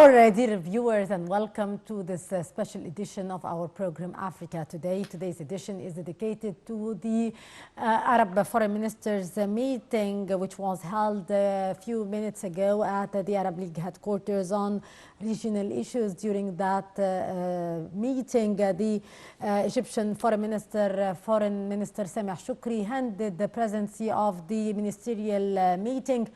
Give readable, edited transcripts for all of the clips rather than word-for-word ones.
Dear viewers, and welcome to this special edition of our program Africa Today. Today's edition is dedicated to the Arab Foreign Ministers meeting, which was held a few minutes ago at the Arab League headquarters on regional issues. During that meeting, the Egyptian Foreign Minister Sameh Shukri handed the presidency of the ministerial meeting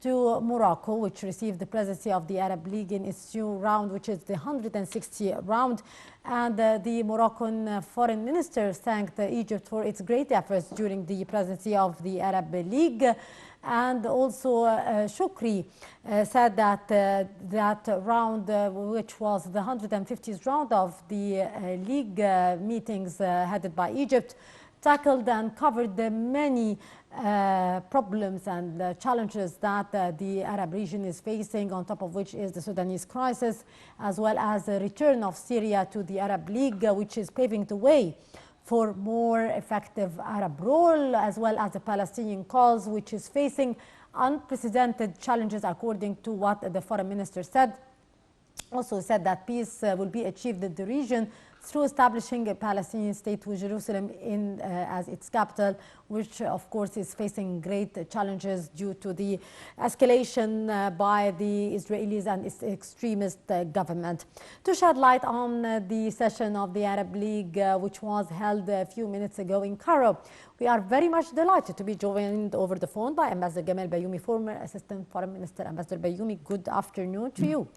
to Morocco, which received the presidency of the Arab League in its new round, which is the 160th round. And the Moroccan foreign minister thanked Egypt for its great efforts during the presidency of the Arab League. And also Shukri said that that round, which was the 150th round of the League meetings headed by Egypt, tackled and covered the many problems and challenges that the Arab region is facing, on top of which is the Sudanese crisis, as well as the return of Syria to the Arab League, which is paving the way for more effective Arab role, as well as the Palestinian cause, which is facing unprecedented challenges, according to what the foreign minister said. Also said that peace will be achieved in the region through establishing a Palestinian state with Jerusalem as its capital, which of course is facing great challenges due to the escalation by the Israelis and its extremist government. To shed light on the session of the Arab League, which was held a few minutes ago in Cairo, we are very much delighted to be joined over the phone by Ambassador Gamal Bayoumy, former Assistant Foreign Minister. Ambassador Bayoumy, good afternoon to you.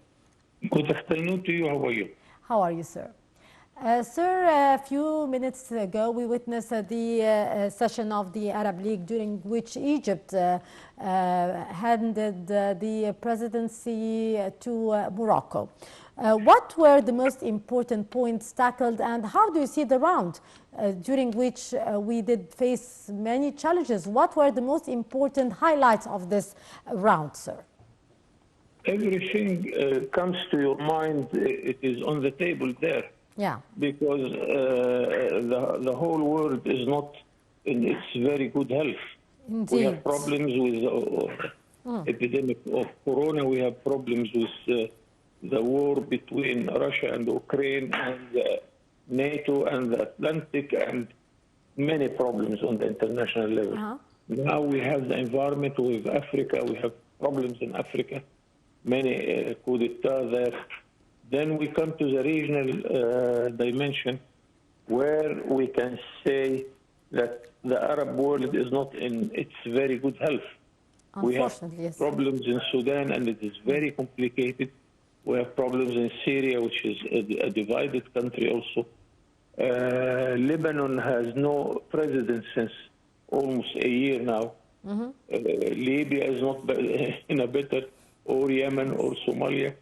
Good afternoon to you. How are you? How are you, sir? Sir, a few minutes ago, we witnessed the session of the Arab League, during which Egypt handed the presidency to Morocco. What were the most important points tackled, and how do you see the round, during which we did face many challenges? What were the most important highlights of this round, sir? Everything comes to your mind. It is on the table there. Yeah. Because the whole world is not in its very good health. Indeed. We have problems with the epidemic of corona. We have problems with the war between Russia and Ukraine, and NATO and the Atlantic, and many problems on the international level. Now we have the environment with Africa. We have problems in Africa. Many coup d'etat there. Then we come to the regional dimension, where we can say that the Arab world is not in its very good health. We have problems in Sudan, and it is very complicated. We have problems in Syria, which is a divided country also. Lebanon has no president since almost a year now. Libya is not in a better, or Yemen or Somalia.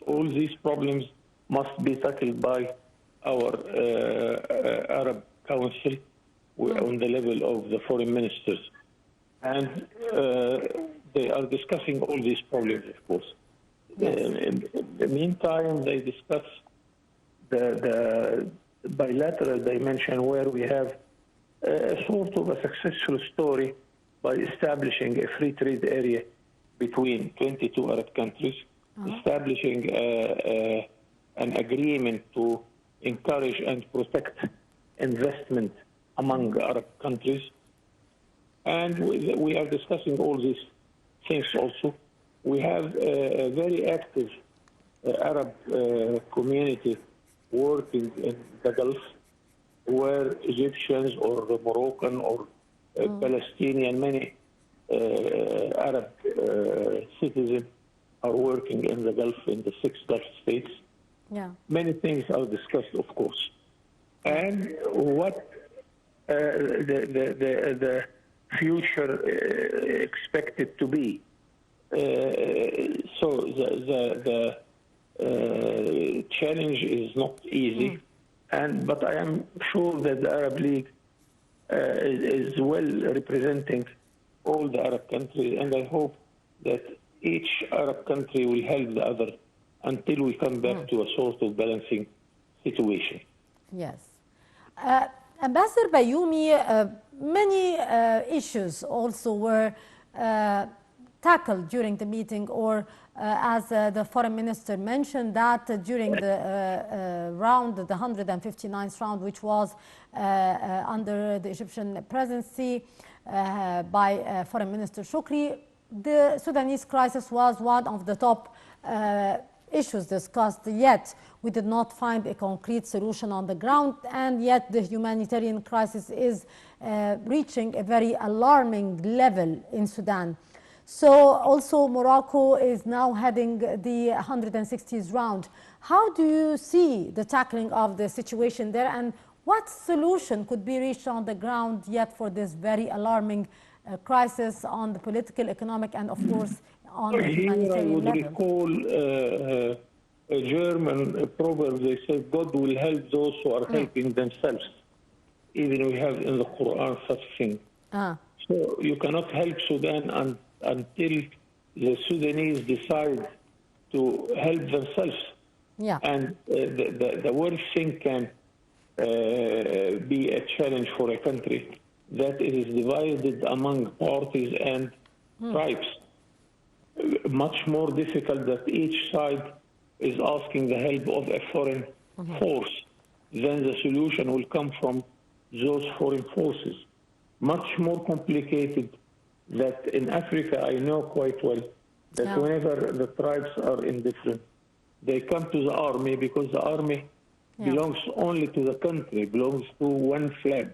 All these problems must be tackled by our Arab Council on the level of the foreign ministers. And they are discussing all these problems, of course. In the meantime, they discuss the bilateral dimension, where we have sort of a successful story by establishing a free trade area between 22 Arab countries, establishing an agreement to encourage and protect investment among Arab countries. And we are discussing all these things also. We have a very active Arab community working in the Gulf, where Egyptians or Moroccan or Palestinian, many Arab citizens are working in the Gulf, in the 6 Gulf states. Yeah. Many things are discussed, of course. And what the future expected to be. So the challenge is not easy, but I am sure that the Arab League is well representing all the Arab countries, and I hope that each Arab country will help the other until we come back to a sort of balancing situation. Yes. Ambassador Bayoumy, many issues also were tackled during the meeting, or as the foreign minister mentioned, that during the round, the 159th round, which was under the Egyptian presidency by Foreign Minister Shukri, the Sudanese crisis was one of the top issues discussed, yet we did not find a concrete solution on the ground, and yet the humanitarian crisis is reaching a very alarming level in Sudan. So also Morocco is now heading the 160th round. How do you see the tackling of the situation there, and what solution could be reached on the ground yet for this very alarming crisis on the political, economic, and of course on the humanitarian level? I would recall a German proverb. They say, God will help those who are helping themselves. Even we have in the Quran such thing. So you cannot help Sudan until the Sudanese decide to help themselves. Yeah. And the worst thing can be a challenge for a country that it is divided among parties and tribes. Much more difficult that each side is asking the help of a foreign force. Then the solution will come from those foreign forces. Much more complicated that in Africa, I know quite well that whenever the tribes are indifferent, they come to the army because the army belongs only to the country, belongs to one flag.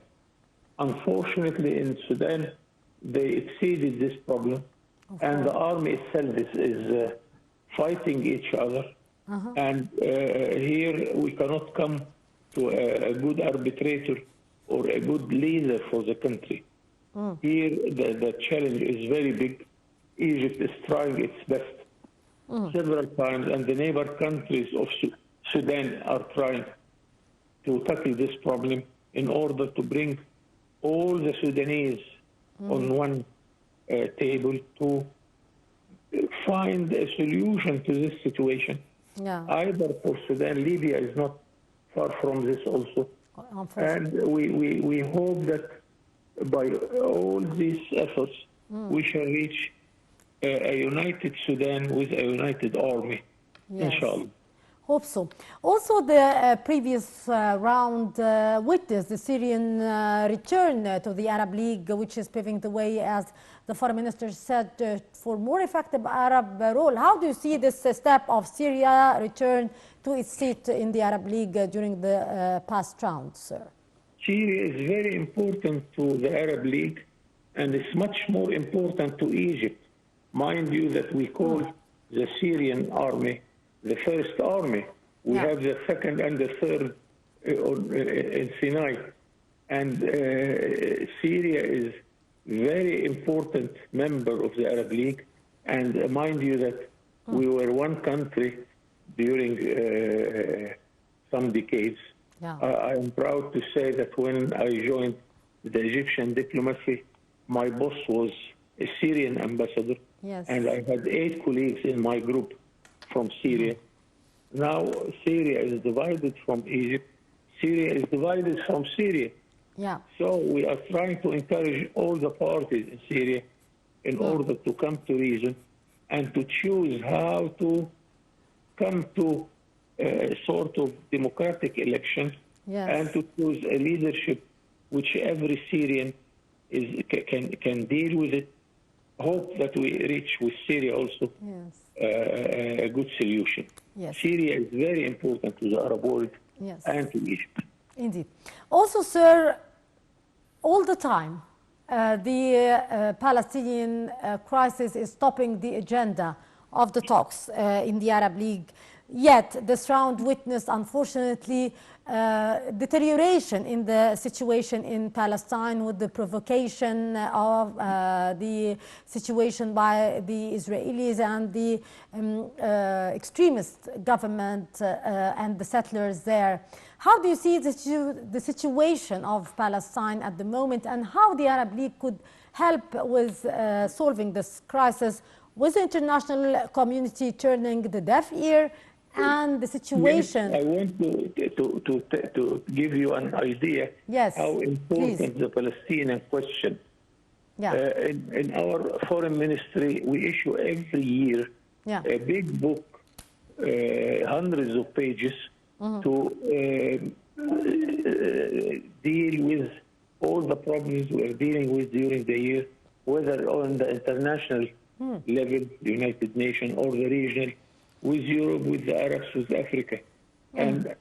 Unfortunately, in Sudan, they exceeded this problem, and the army itself is fighting each other. And here we cannot come to a good arbitrator or a good leader for the country. Here, the challenge is very big. Egypt is trying its best several times, and the neighbor countries of Sudan are trying to tackle this problem in order to bring all the Sudanese on one table to find a solution to this situation. Either for Sudan, Libya is not far from this also. And we hope that by all these efforts, we shall reach a united Sudan with a united army, inshallah. Hope so. Also, the previous round witnessed the Syrian return to the Arab League, which is paving the way, as the foreign minister said, for more effective Arab role. How do you see this step of Syria return to its seat in the Arab League during the past round, sir? Syria is very important to the Arab League, and it's much more important to Egypt. Mind you that we call the Syrian army the first army. We have the second and the third in Sinai. And Syria is very important member of the Arab League. And mind you that we were one country during some decades. I am proud to say that when I joined the Egyptian diplomacy, my boss was a Syrian ambassador. And I had 8 colleagues in my group from Syria. Now Syria is divided from Egypt. Syria is divided from Syria. So we are trying to encourage all the parties in Syria in order to come to reason and to choose how to come to a sort of democratic election and to choose a leadership which every Syrian can deal with it. Hope that we reach with Syria also a good solution. Syria is very important to the Arab world and to Egypt. Indeed. Also, sir, all the time, the Palestinian crisis is topping the agenda of the talks in the Arab League. Yet, this round witnessed, unfortunately, deterioration in the situation in Palestine with the provocation of the situation by the Israelis and the extremist government and the settlers there. How do you see the situation of Palestine at the moment, and how the Arab League could help with solving this crisis, with the international community turning the deaf ear, and the situation? I want to give you an idea how important the Palestinian question Yeah. In our foreign ministry, we issue every year a big book, hundreds of pages, to deal with all the problems we're dealing with during the year, whether on the international level, the United Nations, or the regional, with Europe, with the Arabs, with Africa. And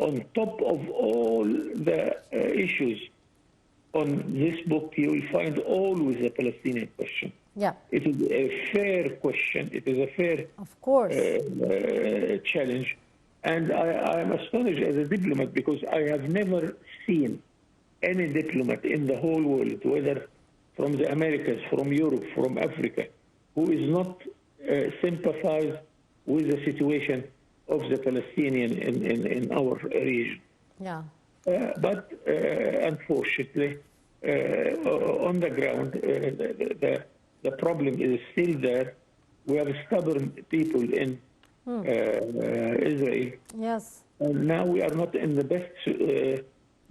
on top of all the issues on this book, you will find always the Palestinian question. Yeah. It is a fair question. It is a fair of course. Challenge. And I am astonished as a diplomat because I have never seen any diplomat in the whole world, whether from the Americas, from Europe, from Africa, who is not sympathize with the situation of the Palestinian in our region. Yeah. But unfortunately, on the ground, the problem is still there. We have stubborn people in Israel. Yes. And now we are not in the best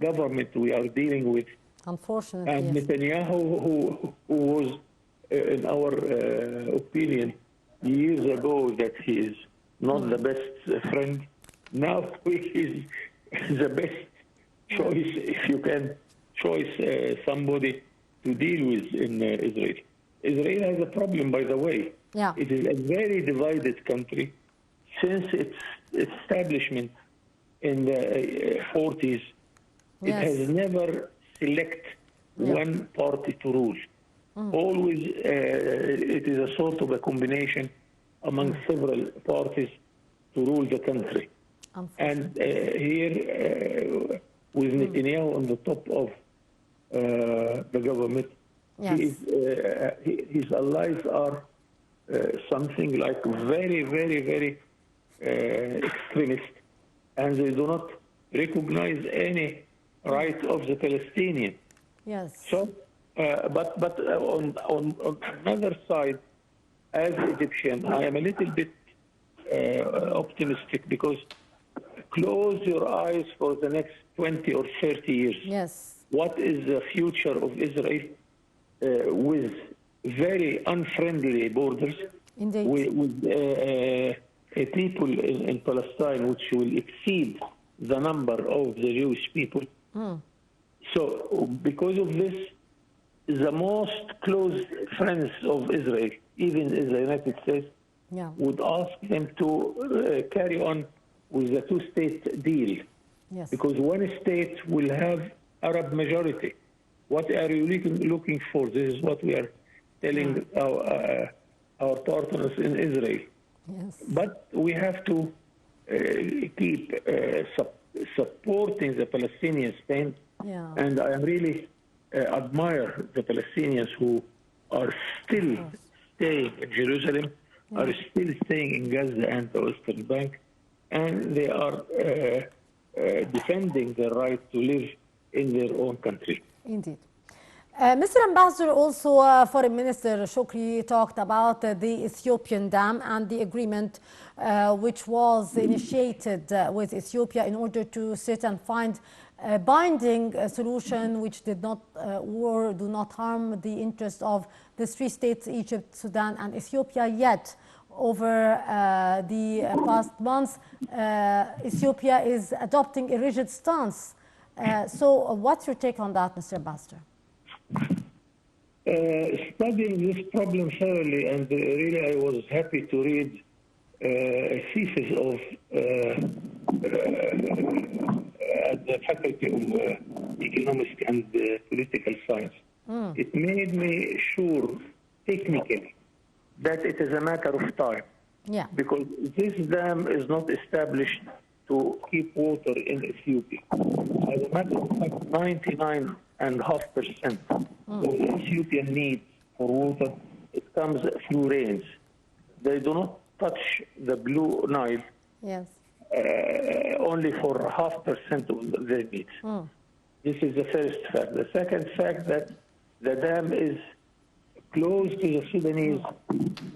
government we are dealing with. Unfortunately. And Yes. Netanyahu, who was, in our opinion, years ago that he is not the best friend, now he is the best choice, if you can choose somebody to deal with in Israel. Israel has a problem, by the way. Yeah. It is a very divided country. Since its establishment in the 40s, it has never selected one party to rule. Always, it is a sort of a combination among several parties to rule the country. And here, with Netanyahu on the top of the government, his allies are something like very, very, very extremist, and they do not recognize any right of the Palestinian. Yes. So, but on another side, as Egyptian, I am a little bit optimistic because close your eyes for the next 20 or 30 years. Yes. What is the future of Israel with very unfriendly borders, Indeed. with people in Palestine which will exceed the number of the Jewish people. So because of this, the most close friends of Israel, even in the United States, would ask them to carry on with the two-state deal. Yes. Because one state will have Arab majority. What are you looking for? This is what we are telling our partners in Israel. Yes. But we have to keep supporting the Palestinian state. Yeah. And I really admire the Palestinians who are still staying in Jerusalem, are still staying in Gaza and the Western Bank, and they are defending their right to live in their own country. Indeed. Mr. Ambassador, also Foreign Minister Shukri talked about the Ethiopian dam and the agreement which was initiated with Ethiopia in order to sit and find a binding solution which did not or do not harm the interest of the three states, Egypt, Sudan, and Ethiopia. Yet, over the past months, Ethiopia is adopting a rigid stance. So what's your take on that, Mr. Ambassador? Studying this problem thoroughly, and really I was happy to read a thesis of at the Faculty of Economics and Political Science. It made me sure, technically, that it is a matter of time. Yeah. Because this dam is not established to keep water in Ethiopia. As a matter of fact, 99.5% of the Ethiopian needs for water, it comes through rains. They do not touch the Blue Nile. Yes. Only for 0.5% of their needs. This is the first fact. The second fact that the dam is close to the Sudanese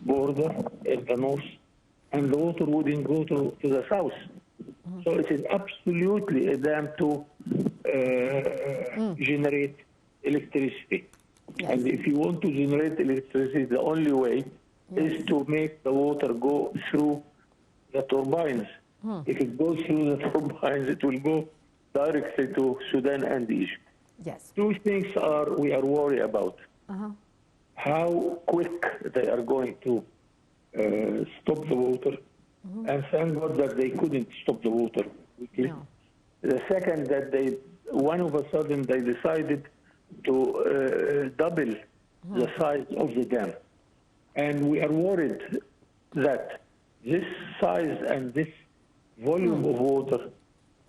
border in the north, and the water wouldn't go to the south. So it is absolutely a dam to generate electricity. Yes. And if you want to generate electricity, the only way is to make the water go through the turbines. If it goes through the turbines, it will go directly to Sudan and Egypt. Yes. Two things we are worried about. How quick they are going to stop the water, and thank God that they couldn't stop the water quickly. No. The second, that one of a sudden they decided to double the size of the dam. And we are worried that this size and this volume of water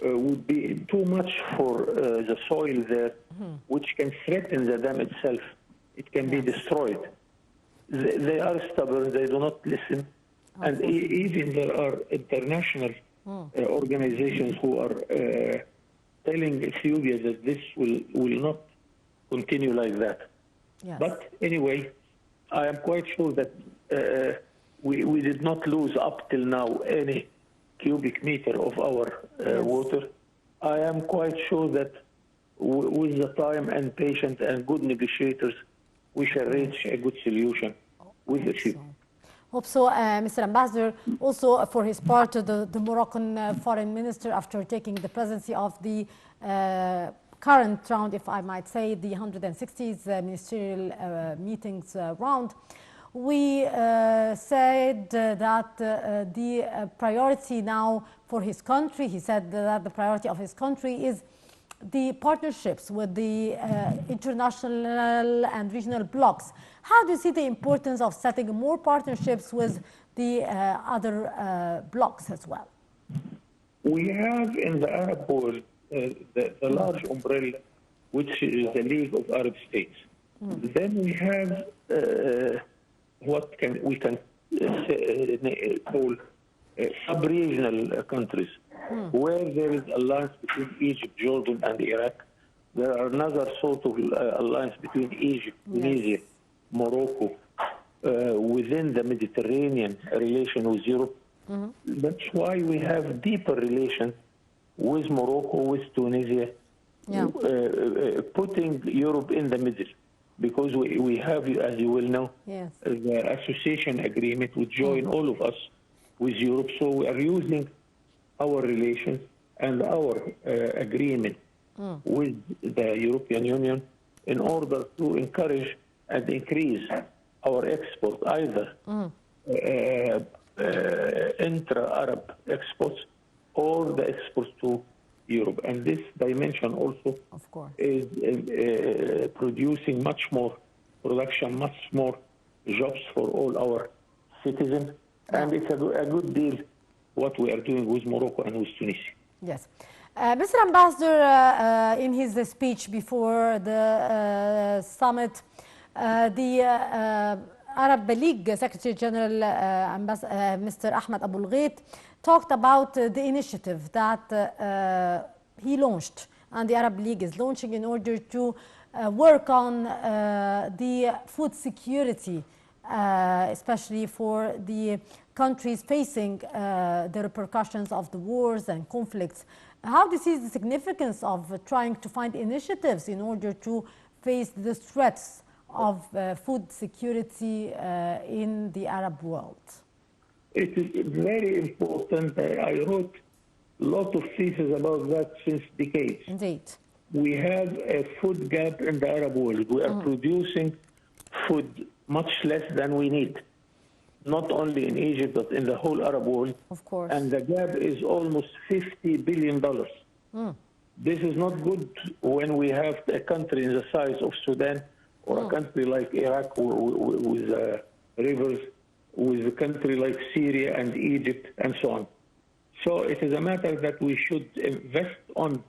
would be too much for the soil there, which can threaten the dam itself. It can be destroyed. They are stubborn, they do not listen. And even there are international organizations who are telling Ethiopia that this will not continue like that. Yes. But anyway, I am quite sure that we did not lose up till now any cubic meter of our water. I am quite sure that with the time and patience and good negotiators, we shall reach a good solution with Ethiopia. Hope so, Mr. Ambassador. Also, for his part, the Moroccan foreign minister, after taking the presidency of the current round, if I might say, the 160th ministerial meetings round, we said that the priority now for his country, he said that the priority of his country is the partnerships with the international and regional blocs. How do you see the importance of setting more partnerships with the other blocs as well? We have in the Arab world the large umbrella, which is the League of Arab States. Then we have what we can call sub-regional countries, where there is alliance between Egypt, Jordan, and Iraq. There are another sort of alliance between Egypt, Tunisia, Morocco, within the Mediterranean relation with Europe. That's why we have deeper relations with Morocco, with Tunisia, putting Europe in the middle. Because we have, as you will know, the association agreement would join all of us with Europe. So we are using our relations and our agreement with the European Union in order to encourage and increase our export, either intra-Arab exports or the exports to Europe. And this dimension also is producing much more production, much more jobs for all our citizens. And it's a good deal what we are doing with Morocco and with Tunisia. Yes. Mr. Ambassador, in his speech before the summit, the Arab League Secretary General Mr. Ahmed Abul Ghait talked about the initiative that he launched and the Arab League is launching in order to work on the food security, especially for the countries facing the repercussions of the wars and conflicts. How do you see the significance of trying to find initiatives in order to face the threats of food security in the Arab world? It is very important. I wrote a lot of theses about that since decades. Indeed. We have a food gap in the Arab world. We are producing food much less than we need, not only in Egypt, but in the whole Arab world. Of course. And the gap is almost $50 billion. This is not good when we have a country in the size of Sudan or a country like Iraq with rivers, with a country like Syria and Egypt and so on. So it is a matter that we should invest on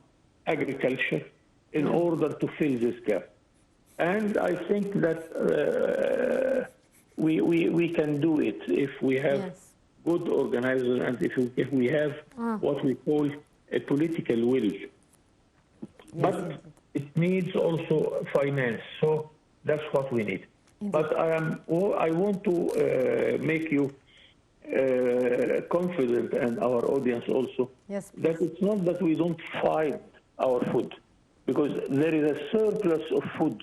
agriculture in order to fill this gap. And I think that we can do it if we have good organizers and if we have what we call a political will. But it needs also finance. So that's what we need. But I want to make you confident, and our audience also, that it's not that we don't find our food, because there is a surplus of food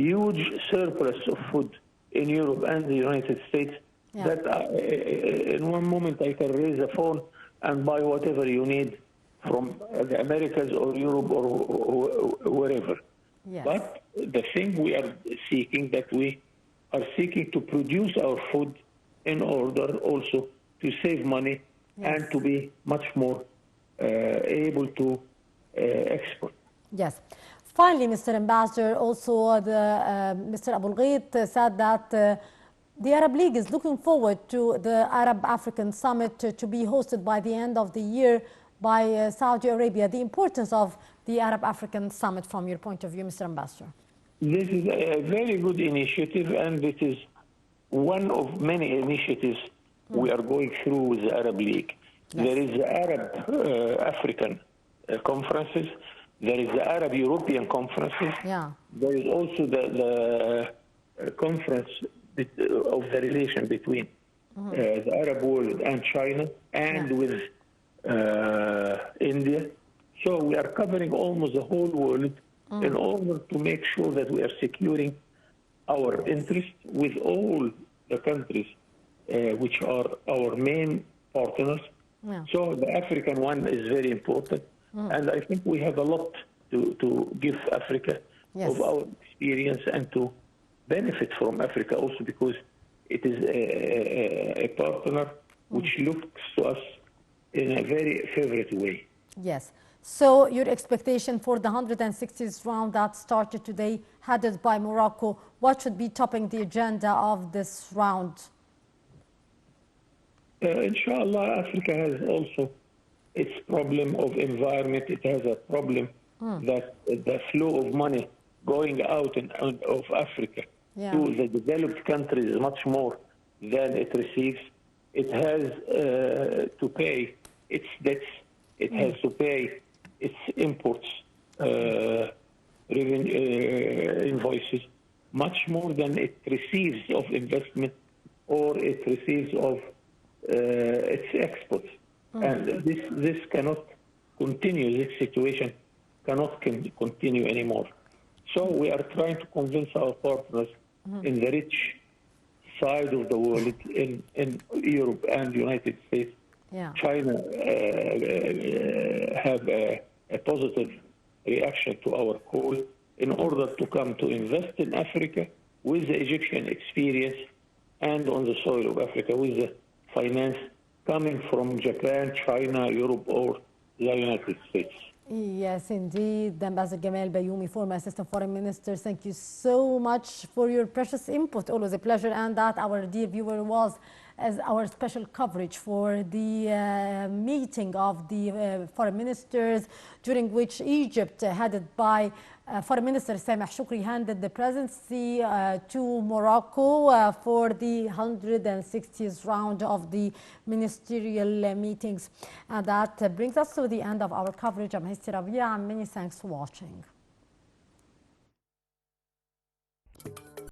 huge surplus of food in Europe and the United States that in one moment I can raise a phone and buy whatever you need from the Americas or Europe or wherever. Yes. But the thing we are seeking, that we are seeking to produce our food in order also to save money and to be much more able to export. Yes. Finally, Mr. Ambassador, also Mr. Abu Ghait said that the Arab League is looking forward to the Arab-African Summit to be hosted by the end of the year by Saudi Arabia. The importance of the Arab-African Summit from your point of view, Mr. Ambassador? This is a very good initiative, and it is one of many initiatives we are going through with the Arab League. Yes. There is the Arab-African conferences. There is the Arab-European conferences. Yeah. There is also the conference of the relation between the Arab world and China and with India. So we are covering almost the whole world in order to make sure that we are securing our interests with all the countries which are our main partners. Yeah. So the African one is very important. And I think we have a lot to give Africa of our experience and to benefit from Africa also, because it is a partner which looks to us in a very favorite way. Yes. So your expectation for the 160th round that started today, headed by Morocco, what should be topping the agenda of this round? Inshallah, Africa has also its problem of environment. It has a problem that the flow of money going out of Africa to the developed countries is much more than it receives. It has to pay its debts. It has to pay its imports, invoices, much more than it receives of investment or it receives of its exports. And this cannot continue, this situation cannot continue anymore. So we are trying to convince our partners in the rich side of the world, in Europe and the United States. Yeah. China have a positive reaction to our call in order to come to invest in Africa with the Egyptian experience and on the soil of Africa with the finance coming from Japan, China, Europe, or the United States. Yes, indeed. Ambassador Gamal Bayoumy, former Assistant Foreign Minister, thank you so much for your precious input. Always a pleasure. And that, our dear viewer, was as our special coverage for the meeting of the foreign ministers, during which Egypt, headed by Foreign Minister Sameh Shoukry, handed the presidency to Morocco for the 160th round of the ministerial meetings. And that brings us to the end of our coverage. I'm Hesti Rabia, and many thanks for watching.